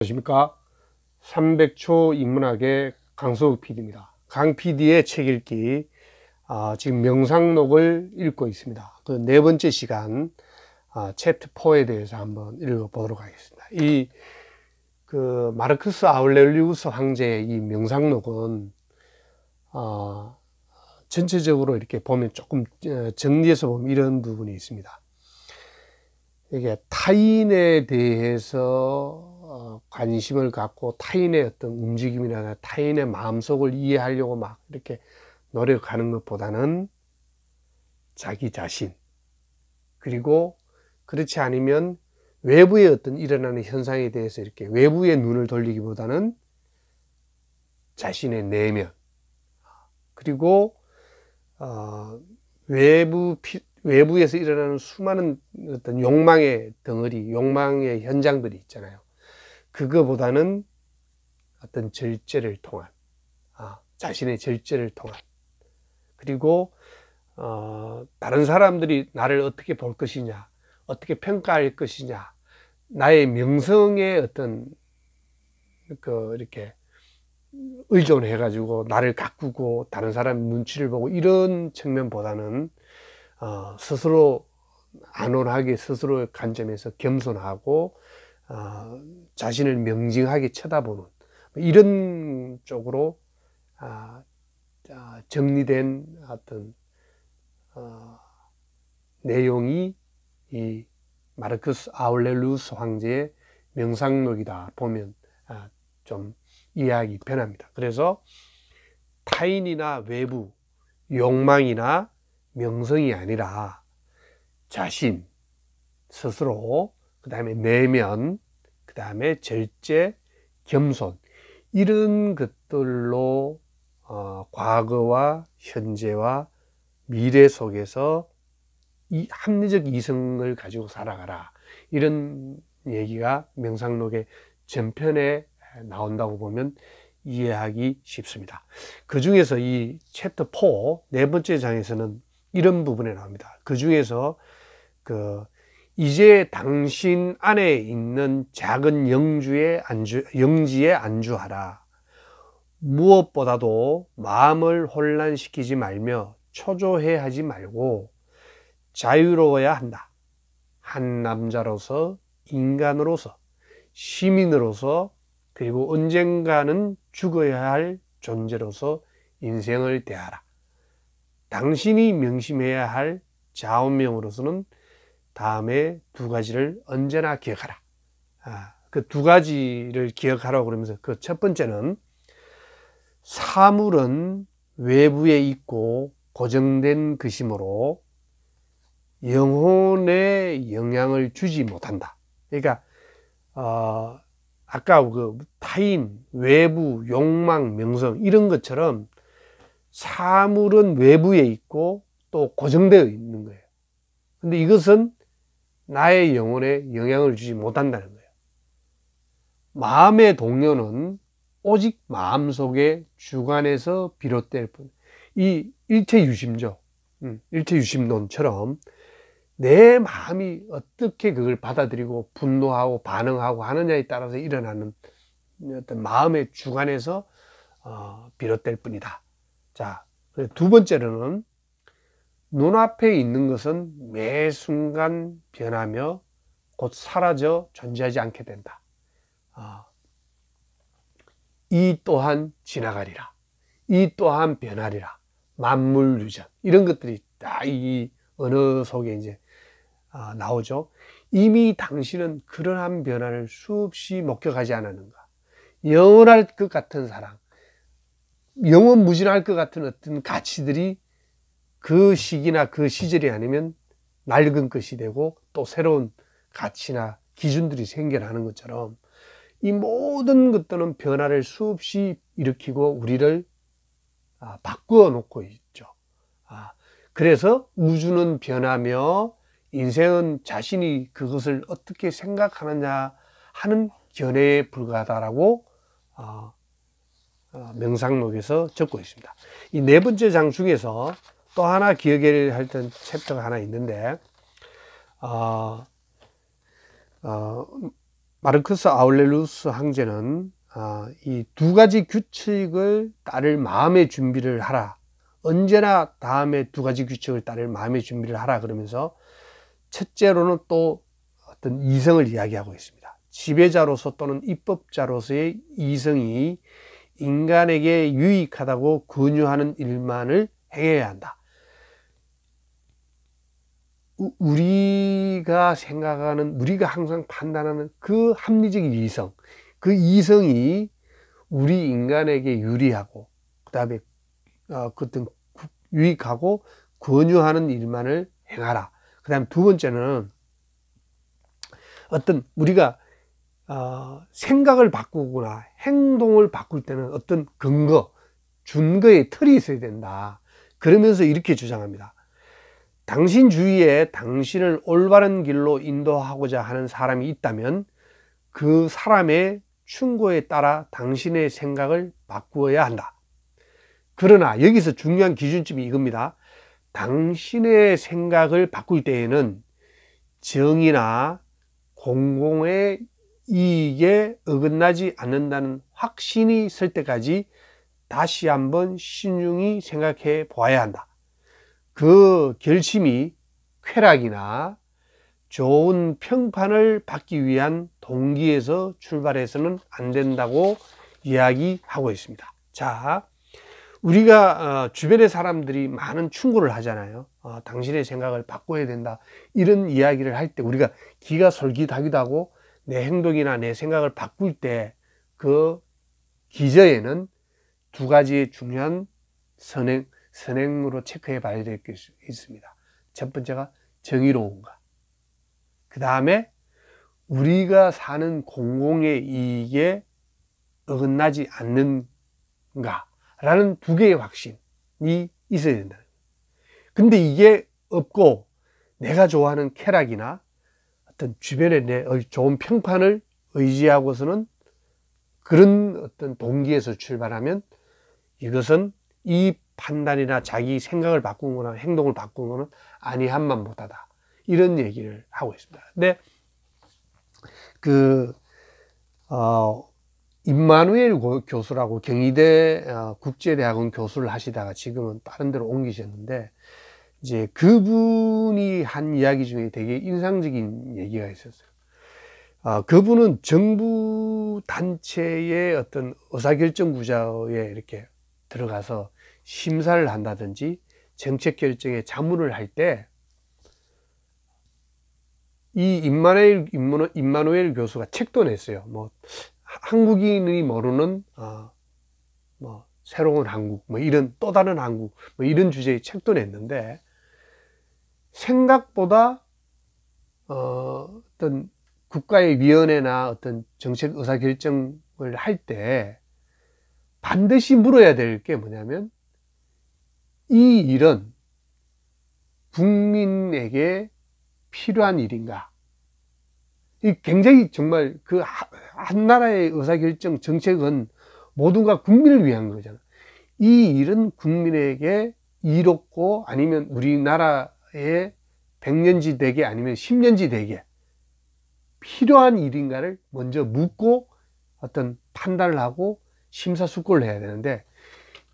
안녕하십니까. 300초 인문학의 강서욱 PD입니다. 강 PD의 책 읽기, 지금 명상록을 읽고 있습니다. 그 네 번째 시간, 챕터 4에 대해서 한번 읽어보도록 하겠습니다. 마르크스 아울렐리우스 황제의 이 명상록은, 전체적으로 이렇게 보면 조금 정리해서 보면 이런 부분이 있습니다. 이게 타인에 대해서 관심을 갖고 타인의 어떤 움직임이나 타인의 마음속을 이해하려고 막 이렇게 노력하는 것보다는 자기 자신, 그리고 그렇지 않으면 외부의 어떤 일어나는 현상에 대해서 이렇게 외부의 눈을 돌리기보다는 자신의 내면, 그리고 외부에서 일어나는 수많은 어떤 욕망의 덩어리, 욕망의 현장들이 있잖아요. 그거보다는 어떤 절제를 통한, 자신의 절제를 통한, 그리고 다른 사람들이 나를 어떻게 볼 것이냐, 어떻게 평가할 것이냐, 나의 명성에 어떤 이렇게 의존해 가지고 나를 가꾸고 다른 사람 눈치를 보고 이런 측면보다는 스스로 안온하게 스스로의 관점에서 겸손하고 자신을 명징하게 쳐다보는 이런 쪽으로 정리된 어떤 내용이 이 마르크스 아울렐리우스 황제의 명상록이다 보면 좀 이해하기 편합니다. 그래서 타인이나 외부, 욕망이나 명성이 아니라 자신 스스로, 그 다음에 내면, 그 다음에 절제, 겸손, 이런 것들로 과거와 현재와 미래 속에서 이 합리적 이성을 가지고 살아가라, 이런 얘기가 명상록의 전편에 나온다고 보면 이해하기 쉽습니다. 그 중에서 이 챕터 4 네 번째 장에서는 이런 부분에 나옵니다. 그 중에서 이제 당신 안에 있는 작은 영지에 안주하라. 무엇보다도 마음을 혼란시키지 말며 초조해하지 말고 자유로워야 한다. 한 남자로서, 인간으로서, 시민으로서, 그리고 언젠가는 죽어야 할 존재로서 인생을 대하라. 당신이 명심해야 할 좌우명으로서는 다음에 두 가지를 언제나 기억하라. 그 두 가지를 기억하라고 그러면서 그 첫 번째는 사물은 외부에 있고 고정된 것이므로 영혼에 영향을 주지 못한다. 그러니까 아까 그 타인, 외부, 욕망, 명성 이런 것처럼 사물은 외부에 있고 또 고정되어 있는 거예요. 근데 이것은 나의 영혼에 영향을 주지 못한다는 거예요. 마음의 동요는 오직 마음속의 주관에서 비롯될 뿐. 이 일체유심조, 일체유심론처럼 내 마음이 어떻게 그걸 받아들이고 분노하고 반응하고 하느냐에 따라서 일어나는 어떤 마음의 주관에서 비롯될 뿐이다. 자, 두 번째로는 눈앞에 있는 것은 매 순간 변하며 곧 사라져 존재하지 않게 된다. 이 또한 지나가리라. 이 또한 변하리라. 만물유전. 이런 것들이 다 이 언어 속에 이제 나오죠. 이미 당신은 그러한 변화를 수없이 목격하지 않았는가. 영원할 것 같은 사랑, 영원무진할 것 같은 어떤 가치들이 그 시기나 그 시절이 아니면 낡은 것이 되고 또 새로운 가치나 기준들이 생겨나는 것처럼 이 모든 것들은 변화를 수없이 일으키고 우리를 바꾸어 놓고 있죠. 그래서 우주는 변하며 인생은 자신이 그것을 어떻게 생각하느냐 하는 견해에 불과하다라고 명상록에서 적고 있습니다. 이 네 번째 장 중에서 또 하나 기억해야 할 챕터가 하나 있는데 마르크스 아울렐리우스 황제는 이 두 가지 규칙을 따를 마음의 준비를 하라. 언제나 다음에 두 가지 규칙을 따를 마음의 준비를 하라 그러면서 첫째로는 또 어떤 이성을 이야기하고 있습니다. 지배자로서 또는 입법자로서의 이성이 인간에게 유익하다고 권유하는 일만을 행해야 한다. 우리가 생각하는, 우리가 항상 판단하는 그 합리적 이성, 그 이성이 우리 인간에게 유리하고, 그 다음에 어떤 유익하고 권유하는 일만을 행하라. 그 다음에 두 번째는 어떤 우리가 생각을 바꾸거나 행동을 바꿀 때는 어떤 준거의 틀이 있어야 된다. 그러면서 이렇게 주장합니다. 당신 주위에 당신을 올바른 길로 인도하고자 하는 사람이 있다면 그 사람의 충고에 따라 당신의 생각을 바꾸어야 한다. 그러나 여기서 중요한 기준점이 이겁니다. 당신의 생각을 바꿀 때에는 정의나 공공의 이익에 어긋나지 않는다는 확신이 있을 때까지 다시 한번 신중히 생각해 보아야 한다. 그 결심이 쾌락이나 좋은 평판을 받기 위한 동기에서 출발해서는 안 된다고 이야기하고 있습니다. 자, 우리가 주변의 사람들이 많은 충고를 하잖아요. 당신의 생각을 바꿔야 된다, 이런 이야기를 할 때 우리가 기가 솔깃하기도 하고, 내 행동이나 내 생각을 바꿀 때 그 기저에는 두 가지의 중요한 선행으로 체크해 봐야 될 게 있습니다. 첫 번째가 정의로운가, 그 다음에 우리가 사는 공공의 이익에 어긋나지 않는가 라는 두 개의 확신이 있어야 된다. 근데 이게 없고 내가 좋아하는 쾌락이나 어떤 주변의 내 좋은 평판을 의지하고서는 그런 어떤 동기에서 출발하면 이것은 이 판단이나 자기 생각을 바꾼 거나 행동을 바꾼 거는 아니함만 못하다, 이런 얘기를 하고 있습니다. 근데 임마누엘 교수라고 경희대 국제대학원 교수를 하시다가 지금은 다른 데로 옮기셨는데, 이제 그분이 한 이야기 중에 되게 인상적인 얘기가 있었어요. 그분은 정부 단체의 어떤 의사결정 구조에 이렇게 들어가서 심사를 한다든지 정책 결정에 자문을 할 때 이 임마누엘 교수가 책도 냈어요. 뭐 한국인이 모르는 뭐 새로운 한국, 뭐 이런 또 다른 한국, 뭐 이런 주제의 책도 냈는데, 생각보다 어떤 국가의 위원회나 어떤 정책 의사결정을 할 때 반드시 물어야 될 게 뭐냐면, 이 일은 국민에게 필요한 일인가? 이 굉장히 정말 그 한 나라의 의사결정 정책은 모두가 국민을 위한 거잖아. 이 일은 국민에게 이롭고 아니면 우리나라의 100년지 되게 아니면 10년지 되게 필요한 일인가를 먼저 묻고 어떤 판단을 하고 심사숙고를 해야 되는데,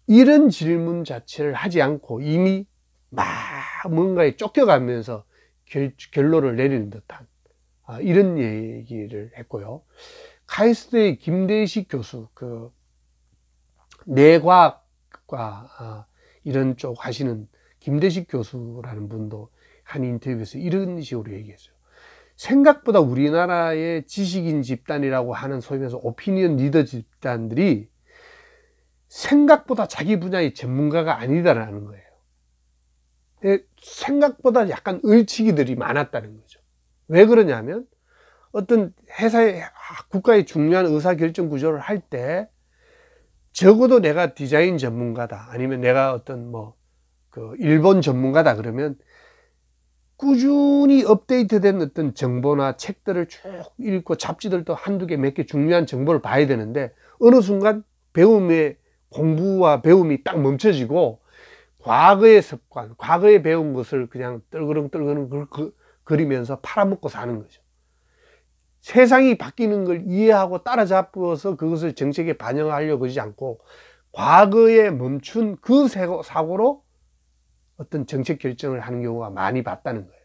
이런 질문 자체를 하지 않고 이미 막 뭔가에 쫓겨가면서 결론을 내리는 듯한 이런 얘기를 했고요. 카이스트의 김대식 교수, 그 뇌과학과 이런 쪽 하시는 김대식 교수라는 분도 한 인터뷰에서 이런 식으로 얘기했어요. 생각보다 우리나라의 지식인 집단이라고 하는 소위 말해서 오피니언 리더 집단들이 생각보다 자기 분야의 전문가가 아니다라는 거예요. 생각보다 약간 을치기들이 많았다는 거죠. 왜 그러냐면, 어떤 회사의 국가의 중요한 의사결정 구조를 할 때 적어도 내가 디자인 전문가다, 아니면 내가 어떤 그 일본 전문가다 그러면 꾸준히 업데이트된 어떤 정보나 책들을 쭉 읽고 잡지들도 한두 개 몇 개 중요한 정보를 봐야 되는데, 어느 순간 공부와 배움이 딱 멈춰지고 과거의 습관, 과거에 배운 것을 그냥 떨그릉 거리면서 팔아먹고 사는 거죠. 세상이 바뀌는 걸 이해하고 따라잡아서 그것을 정책에 반영하려고 하지 않고 과거에 멈춘 그 사고로 어떤 정책 결정을 하는 경우가 많이 봤다는 거예요.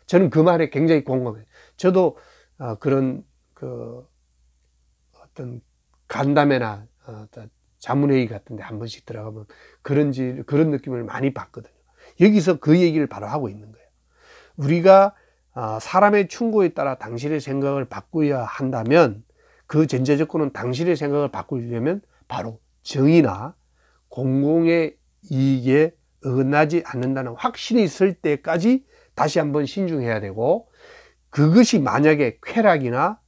저는 그 말에 굉장히 공감해요. 저도 그런 어떤 간담회나 자문회의 같은 데 한 번씩 들어가면 그런 느낌을 많이 받거든요. 여기서 그 얘기를 바로 하고 있는 거예요. 우리가 사람의 충고에 따라 당신의 생각을 바꾸어야 한다면 그 전제 조건은 당신의 생각을 바꾸려면 바로 정의나 공공의 이익에 어긋나지 않는다는 확신이 있을 때까지 다시 한번 신중해야 되고, 그것이 만약에 쾌락이나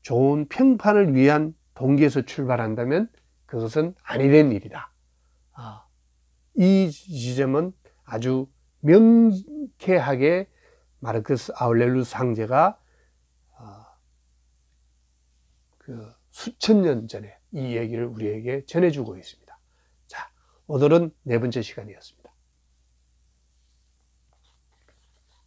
좋은 평판을 위한 동기에서 출발한다면 그것은 아니된 일이다. 이 지점은 아주 명쾌하게 마르크스 아우렐리우스 황제가 수천 년 전에 이 얘기를 우리에게 전해주고 있습니다. 자, 오늘은 네 번째 시간이었습니다.